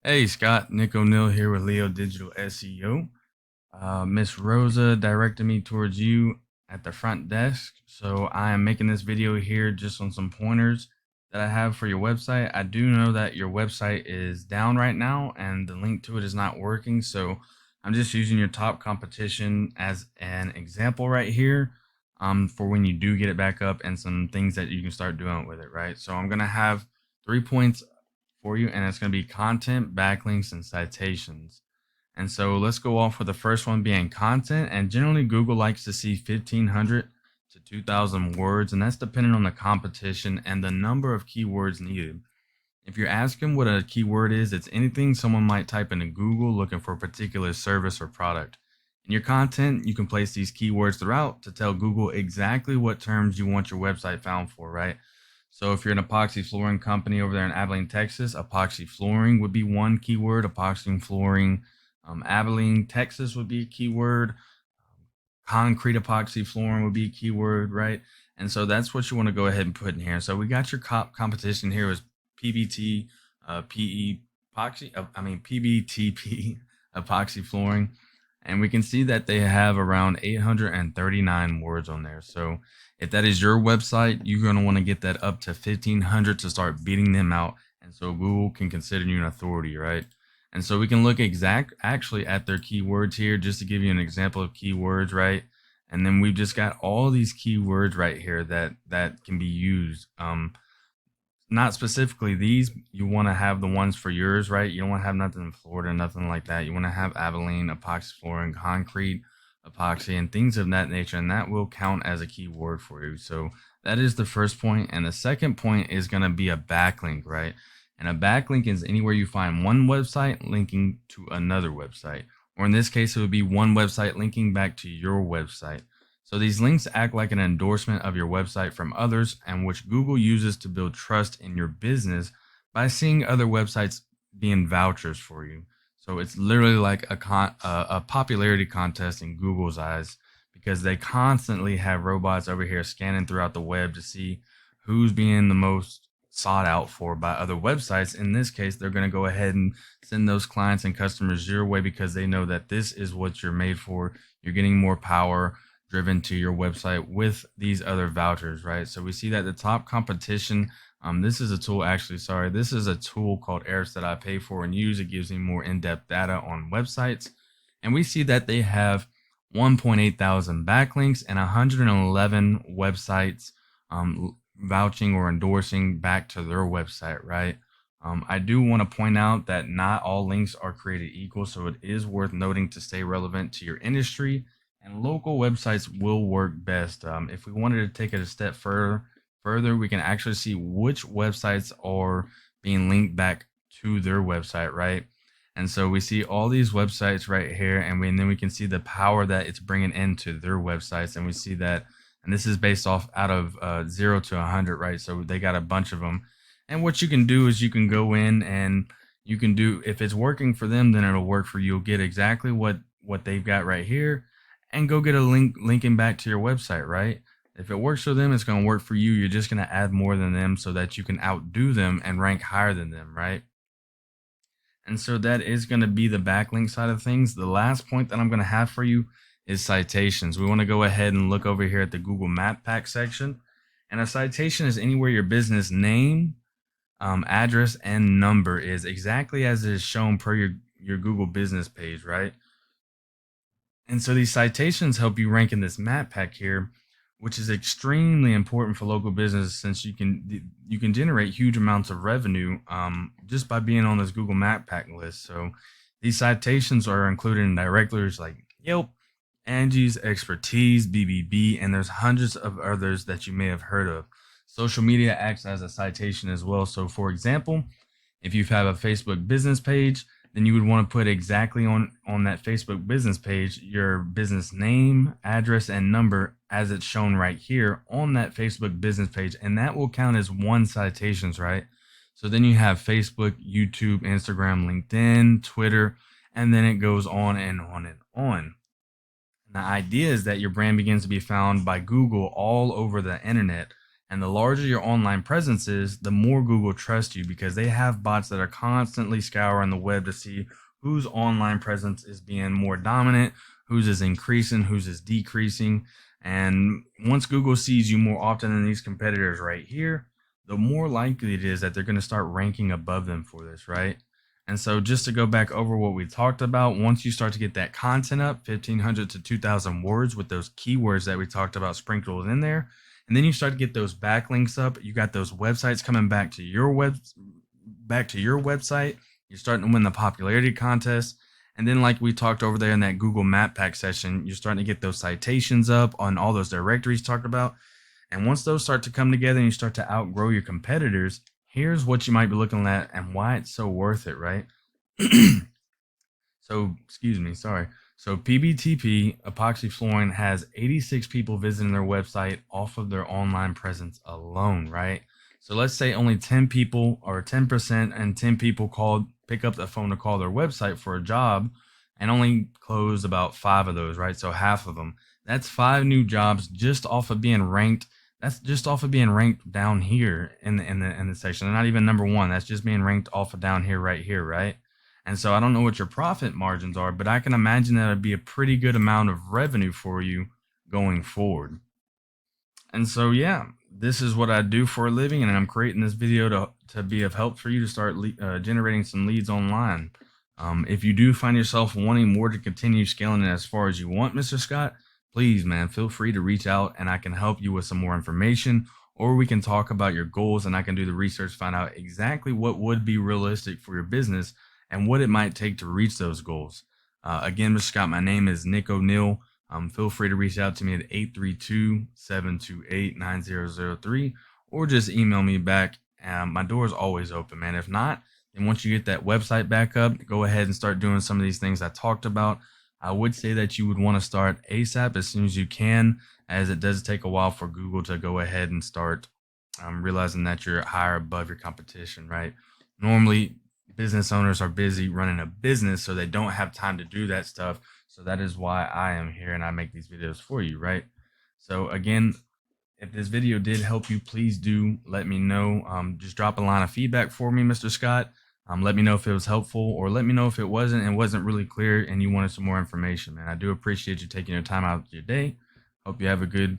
Hey Scott, Nick O'Neill here with Leo Digital SEO. Miss Rosa directed me towards you at the front desk, so I am making this video here just on some pointers that I have for your website. I do know that your website is down right now and the link to it is not working, so I'm just using your top competition as an example right here for when you do get it back up and some things that you can start doing with it, right? So I'm gonna have 3 points for you, and it's going to be content, backlinks, and citations. And so let's go off with the first one being content. And generally, Google likes to see 1,500 to 2,000 words, and that's depending on the competition and the number of keywords needed. If you're asking what a keyword is, it's anything someone might type into Google looking for a particular service or product. In your content, you can place these keywords throughout to tell Google exactly what terms you want your website found for, right? So if you're an epoxy flooring company over there in Abilene, Texas, epoxy flooring would be one keyword. Epoxy flooring, Abilene, Texas would be a keyword. Concrete epoxy flooring would be a keyword, right? And so that's what you want to go ahead and put in here. So we got your competition here is PBT, PE epoxy, PBTP epoxy flooring. And we can see that they have around 839 words on there. So if that is your website, you're going to want to get that up to 1,500 to start beating them out. And so Google can consider you an authority, right? And so we can look actually at their keywords here just to give you an example of keywords, right? And then we've just got all these keywords right here that can be used. Not specifically these, you want to have the ones for yours, right? You don't want to have nothing in Florida, nothing like that. You want to have Abilene, epoxy flooring, concrete, epoxy, and things of that nature, and that will count as a keyword for you. So that is the first point. And the second point is going to be a backlink, right? And a backlink is anywhere you find one website linking to another website. Or in this case, it would be one website linking back to your website. So these links act like an endorsement of your website from others, and which Google uses to build trust in your business by seeing other websites being vouchers for you. So it's literally like a popularity contest in Google's eyes, because they constantly have robots over here scanning throughout the web to see who's being the most sought out for by other websites. In this case, they're going to go ahead and send those clients and customers your way because they know that this is what you're made for. You're getting more power driven to your website with these other vouchers, right? So we see that the top competition, this is a tool this is a tool called Ahrefs that I pay for and use. It gives me more in-depth data on websites. And we see that they have 1.8 thousand backlinks and 111 websites vouching or endorsing back to their website, right? I do want to point out that not all links are created equal, so it is worth noting to stay relevant to your industry, and local websites will work best. If we wanted to take it a step further, we can actually see which websites are being linked back to their website, right? And so we see all these websites right here, and then we can see the power that it's bringing into their websites, and we see that, and this is based off out of 0 to 100, right? So they got a bunch of them, and what you can do is you can go in and you can do, if it's working for them, then it'll work for you. You'll get exactly what they've got right here, and go get a link linking back to your website, right? If it works for them, it's going to work for you. You're just going to add more than them so that you can outdo them and rank higher than them, right? And so that is going to be the backlink side of things. The last point that I'm going to have for you is citations. We want to go ahead and look over here at the Google Map Pack section. And a citation is anywhere your business name, address, and number is exactly as it is shown per your Google business page, right? And so these citations help you rank in this map pack here, which is extremely important for local business since you can generate huge amounts of revenue just by being on this Google Map Pack list. So these citations are included in directories like Yelp, Angie's Expertise, BBB, and there's hundreds of others that you may have heard of. Social media acts as a citation as well. So for example, if you have a Facebook business page, then you would want to put exactly on that Facebook business page your business name, address, and number as it's shown right here on that Facebook business page, and that will count as one citations, right? So then you have Facebook, YouTube, Instagram, LinkedIn, Twitter, and then it goes on and on and on. And the idea is that your brand begins to be found by Google all over the internet, And the larger your online presence is, the more Google trusts you because they have bots that are constantly scouring the web to see whose online presence is being more dominant, whose is increasing, whose is decreasing. And once Google sees you more often than these competitors right here, the more likely it is that they're going to start ranking above them for this, right? And so, just to go back over what we talked about, once you start to get that content up, 1,500 to 2,000 words with those keywords that we talked about sprinkled in there, and then you start to get those backlinks up, you got those websites coming back to your website. You're starting to win the popularity contest. And then, like we talked over there in that Google Map Pack session, you're starting to get those citations up on all those directories talked about. And once those start to come together and you start to outgrow your competitors, here's what you might be looking at and why it's so worth it, right? So, excuse me, sorry. So, PBTP epoxy flooring has 86 people visiting their website off of their online presence alone, right? So, let's say only 10 people or 10% and 10 people pick up the phone to call their website for a job and only close about 5 of those, right? So, half of them. That's 5 new jobs just off of being ranked. That's just off of being ranked down here in the section. They're not even number one. That's just being ranked off of down here, right here, right? And so I don't know what your profit margins are, but I can imagine that would be a pretty good amount of revenue for you going forward. And so, yeah, this is what I do for a living, and I'm creating this video to be of help for you to start generating some leads online. If you do find yourself wanting more to continue scaling it as far as you want, Mr. Scott, please, man, feel free to reach out and I can help you with some more information, or we can talk about your goals and I can do the research, find out exactly what would be realistic for your business and what it might take to reach those goals. Again, Mr. Scott, my name is Nick O'Neill. Feel free to reach out to me at 832-728-9003 or just email me back. My door is always open, man. If not, then once you get that website back up, go ahead and start doing some of these things I talked about. I would say that you would want to start ASAP as soon as you can, as it does take a while for Google to go ahead and start realizing that you're higher above your competition, right? Normally, business owners are busy running a business, so they don't have time to do that stuff. So that is why I am here and I make these videos for you, right? So again, if this video did help you, please do let me know. Just drop a line of feedback for me, Mr. Scott. Let me know if it was helpful, or let me know if it wasn't and wasn't really clear and you wanted some more information, man. I do appreciate you taking your time out of your day. Hope you have a good